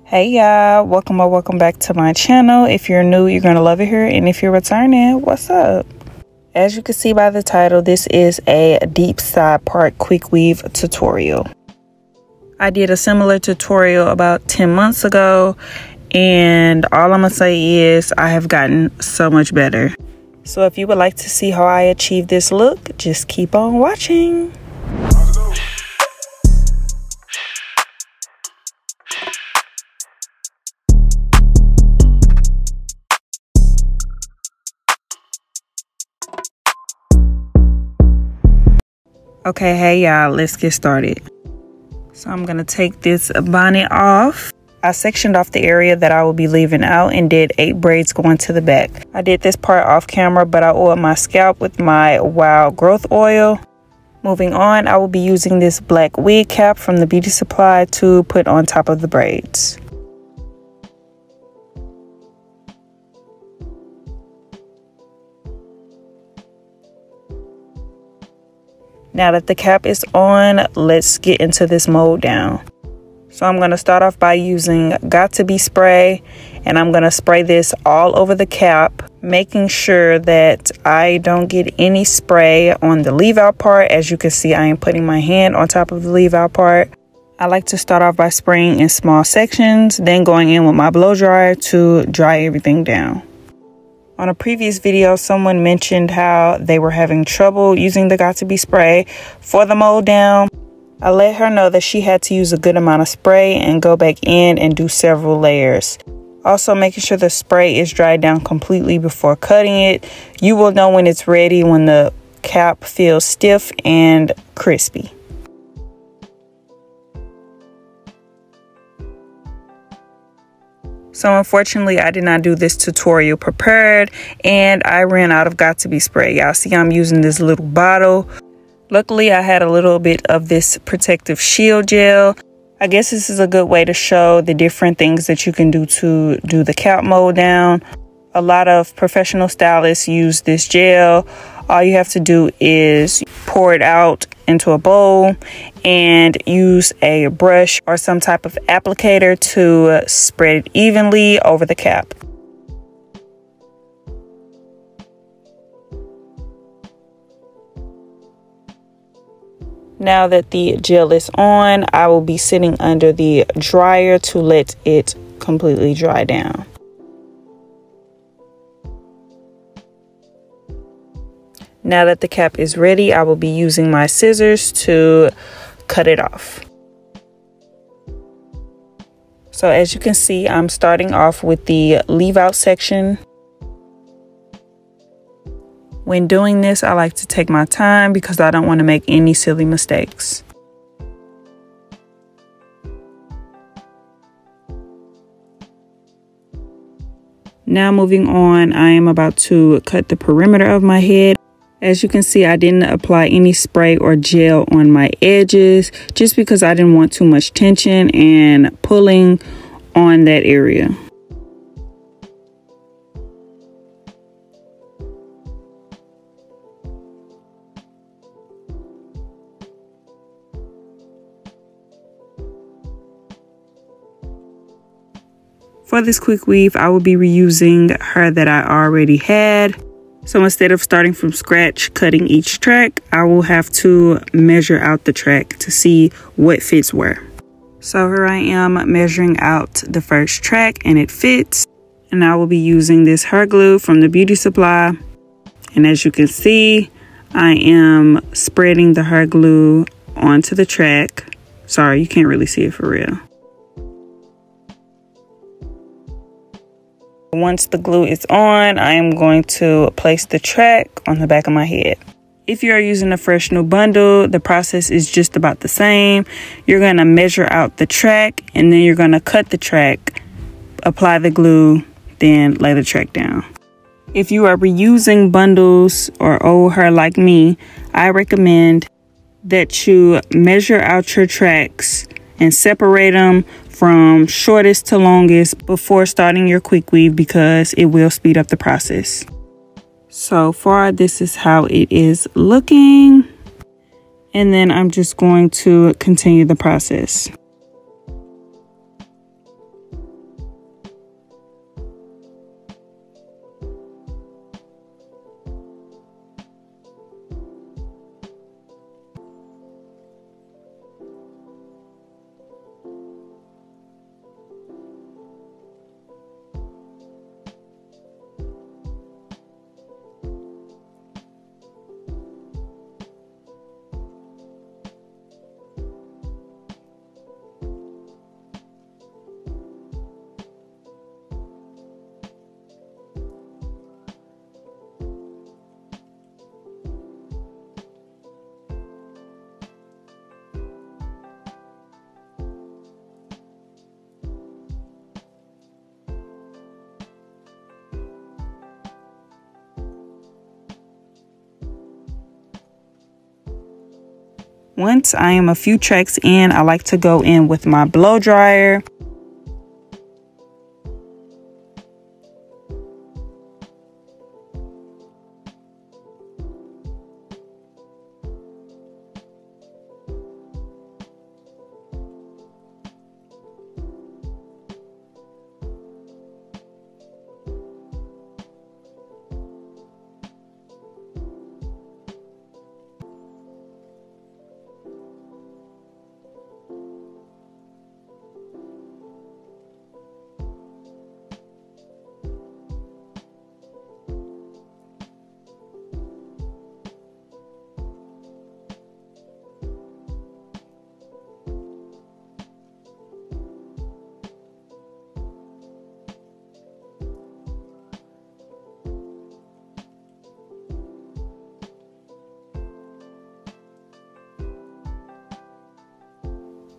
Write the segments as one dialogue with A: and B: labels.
A: Hey y'all, welcome or welcome back to my channel. If you're new, you're gonna love it here, and if you're returning, what's up? As you can see by the title, this is a deep side part quick weave tutorial. I did a similar tutorial about 10 months ago, and all I'm gonna say is I have gotten so much better. So if you would like to see how I achieve this look, just keep on watching. Okay, hey y'all, let's get started. So I'm gonna take this bonnet off. I sectioned off the area that I will be leaving out and did 8 braids going to the back. I did this part off camera, but I oiled my scalp with my Wild Growth oil. Moving on, I will be using this black wig cap from the beauty supply to put on top of the braids. Now that the cap is on, let's get into this mold down. So I'm going to start off by using Got To Be spray, and I'm going to spray this all over the cap, making sure that I don't get any spray on the leave out part. As you can see, I am putting my hand on top of the leave out part. I like to start off by spraying in small sections, then going in with my blow dryer to dry everything down. On a previous video, someone mentioned how they were having trouble using the Got To Be spray for the mold down. I let her know that she had to use a good amount of spray and go back in and do several layers. Also, making sure the spray is dried down completely before cutting it. You will know when it's ready when the cap feels stiff and crispy. So unfortunately, I did not do this tutorial prepared, and I ran out of Got To Be spray. Y'all see I'm using this little bottle. Luckily, I had a little bit of this protective shield gel. I guess this is a good way to show the different things that you can do to do the cap mold down. A lot of professional stylists use this gel. All you have to do is pour it out into a bowl and use a brush or some type of applicator to spread it evenly over the cap. Now that the gel is on, I will be sitting under the dryer to let it completely dry down. Now that the cap is ready, I will be using my scissors to cut it off. So as you can see, I'm starting off with the leave out section. When doing this, I like to take my time because I don't want to make any silly mistakes. Now moving on, I am about to cut the perimeter of my head. As you can see, I didn't apply any spray or gel on my edges just because I didn't want too much tension and pulling on that area. For this quick weave, I will be reusing hair that I already had. So instead of starting from scratch, cutting each track, I will have to measure out the track to see what fits where. So here I am measuring out the first track and it fits. And I will be using this hair glue from the beauty supply. And as you can see, I am spreading the hair glue onto the track. Sorry, you can't really see it for real. Once the glue is on, I am going to place the track on the back of my head. If you are using a fresh new bundle, the process is just about the same. You're going to measure out the track and then you're going to cut the track, apply the glue, then lay the track down. If you are reusing bundles or old hair like me, I recommend that you measure out your tracks and separate them from shortest to longest before starting your quick weave because it will speed up the process. So far, this is how it is looking. And then I'm just going to continue the process. Once I am a few tracks in, I like to go in with my blow dryer.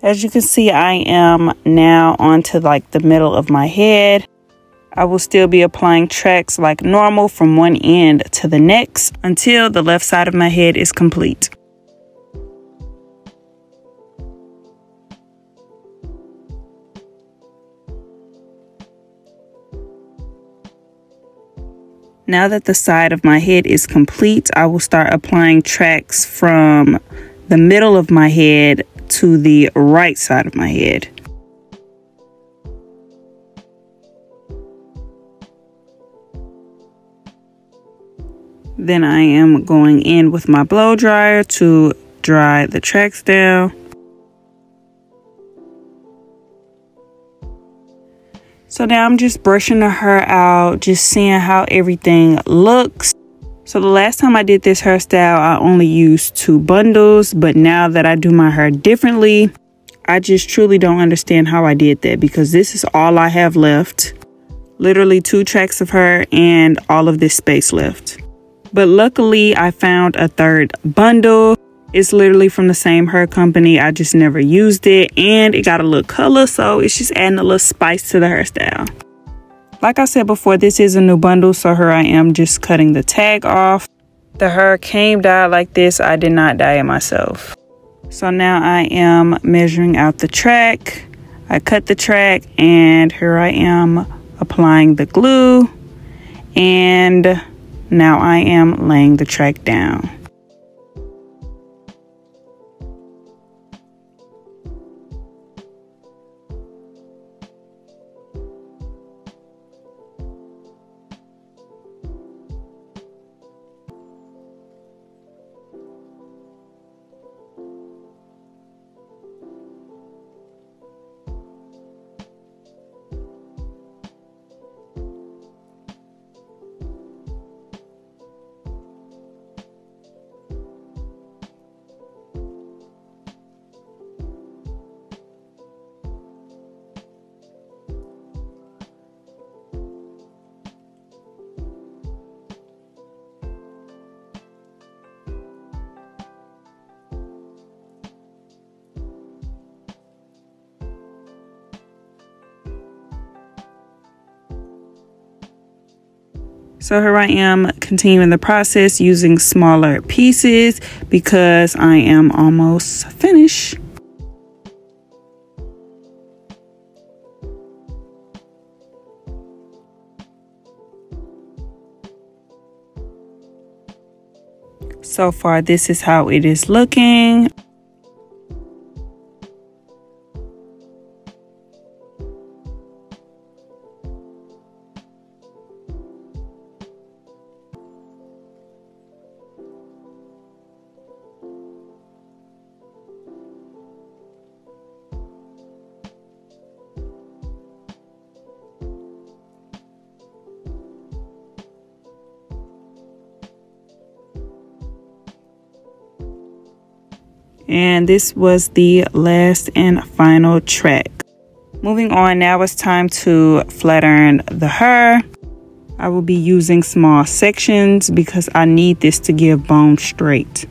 A: As you can see, I am now onto like the middle of my head. I will still be applying tracks like normal from one end to the next until the left side of my head is complete. Now that the side of my head is complete, I will start applying tracks from the middle of my head to the right side of my head. Then I am going in with my blow dryer to dry the tracks down. So now I'm just brushing the hair out, just seeing how everything looks. So the last time I did this hairstyle, I only used 2 bundles, but now that I do my hair differently, I just truly don't understand how I did that, because this is all I have left. Literally 2 tracks of hair and all of this space left. But luckily I found a 3rd bundle. It's literally from the same hair company. I just never used it, and it got a little color, so it's just adding a little spice to the hairstyle. Like I said before, this is a new bundle, so here I am just cutting the tag off. The hair came dyed like this. I did not dye it myself. So now I am measuring out the track. I cut the track, and here I am applying the glue. And now I am laying the track down. So here I am continuing the process using smaller pieces because I am almost finished. So far, this is how it is looking. And this was the last and final track. Moving on, now it's time to flatten the hair. I will be using small sections because I need this to give bone straight.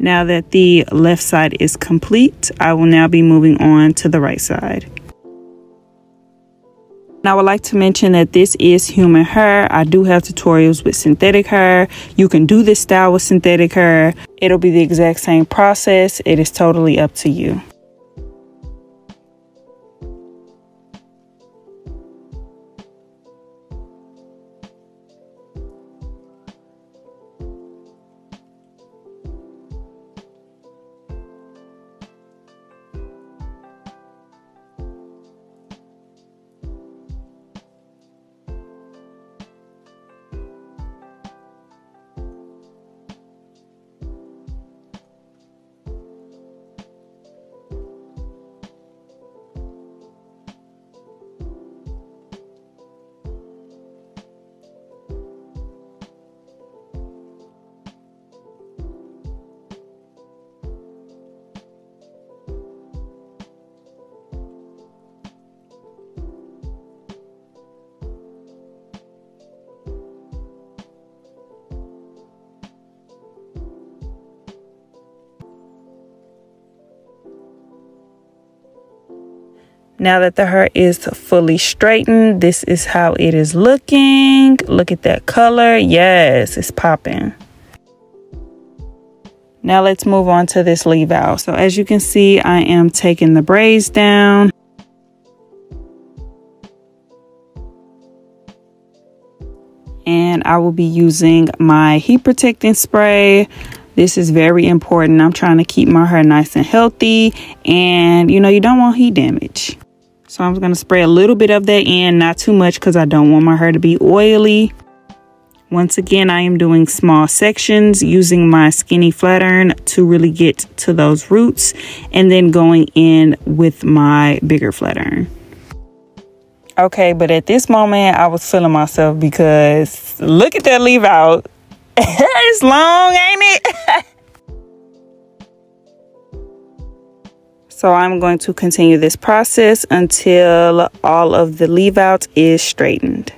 A: Now that the left side is complete, I will now be moving on to the right side. Now, I would like to mention that this is human hair. I do have tutorials with synthetic hair. You can do this style with synthetic hair. It'll be the exact same process. It is totally up to you. Now that the hair is fully straightened, this is how it is looking. Look at that color. Yes, it's popping. Now let's move on to this leave out. So as you can see, I am taking the braids down. And I will be using my heat protecting spray. This is very important. I'm trying to keep my hair nice and healthy. And you know, you don't want heat damage. So I'm going to spray a little bit of that in, not too much because I don't want my hair to be oily. Once again, I am doing small sections using my skinny flat iron to really get to those roots, and then going in with my bigger flat iron. Okay, but at this moment, I was feeling myself because look at that leave out. It's long, ain't it? So I'm going to continue this process until all of the leave out is straightened.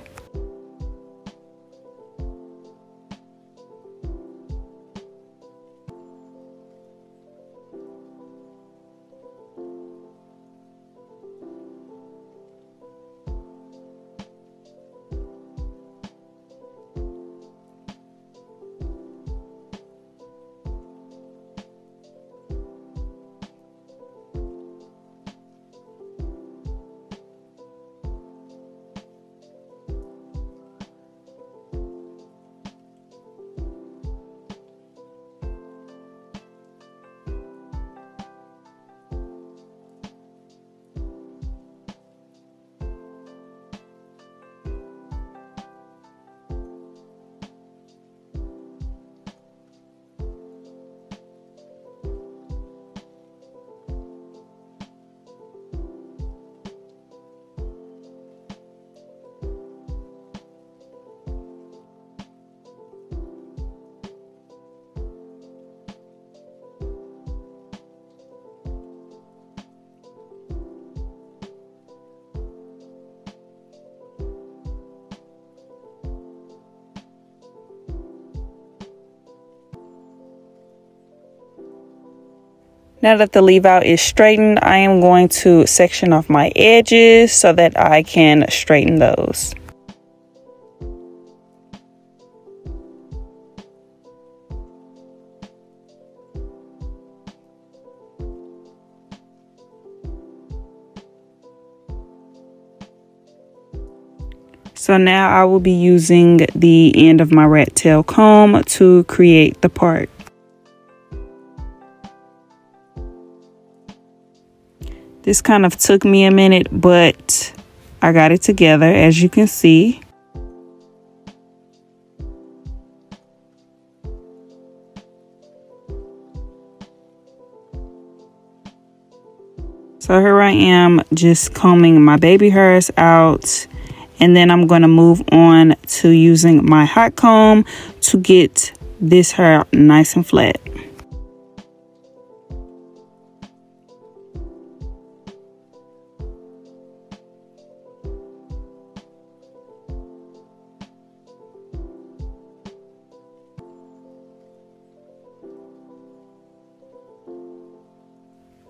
A: Now that the leave out is straightened, I am going to section off my edges so that I can straighten those. So now I will be using the end of my rat tail comb to create the part. This kind of took me a minute, but I got it together, as you can see. So here I am just combing my baby hairs out, and then I'm going to move on to using my hot comb to get this hair nice and flat.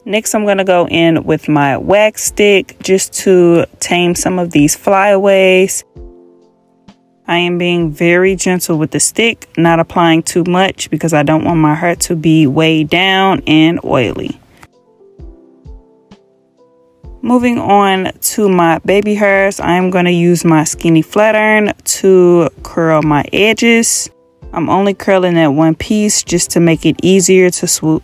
A: Next, I'm going to go in with my wax stick just to tame some of these flyaways. I am being very gentle with the stick, not applying too much because I don't want my hair to be weighed down and oily. Moving on to my baby hairs, I am going to use my skinny flat iron to curl my edges. I'm only curling that one piece just to make it easier to swoop.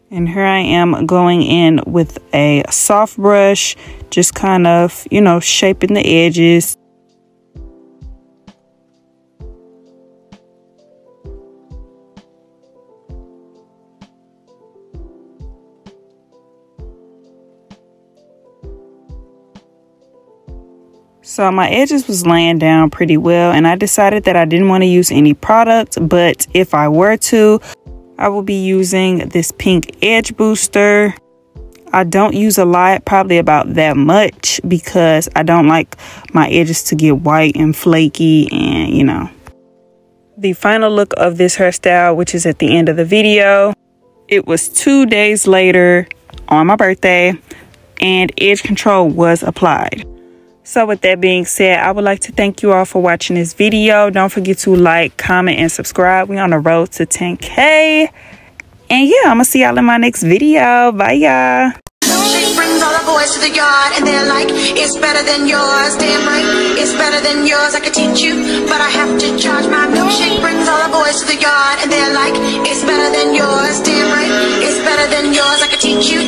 A: And here I am going in with a soft brush, just kind of, you know, shaping the edges. So my edges was laying down pretty well, and I decided that I didn't want to use any product, but if I were to, I will be using this pink edge booster. I don't use a lot, probably about that much, because I don't like my edges to get white and flaky, and you know. The final look of this hairstyle, which is at the end of the video, it was 2 days later on my birthday, and edge control was applied. So with that being said, I would like to thank you all for watching this video. Don't forget to like, comment, and subscribe. We're on the road to 10K. And yeah, I'm going to see y'all in my next video. Bye, y'all.
B: She brings all the boys to the yard and they're like, it's better than yours. Damn right, it's better than yours. I could teach you, but I have to charge. My milkshake brings all the boys to the yard and they're like, it's better than yours. Damn right, it's better than yours. I could teach you.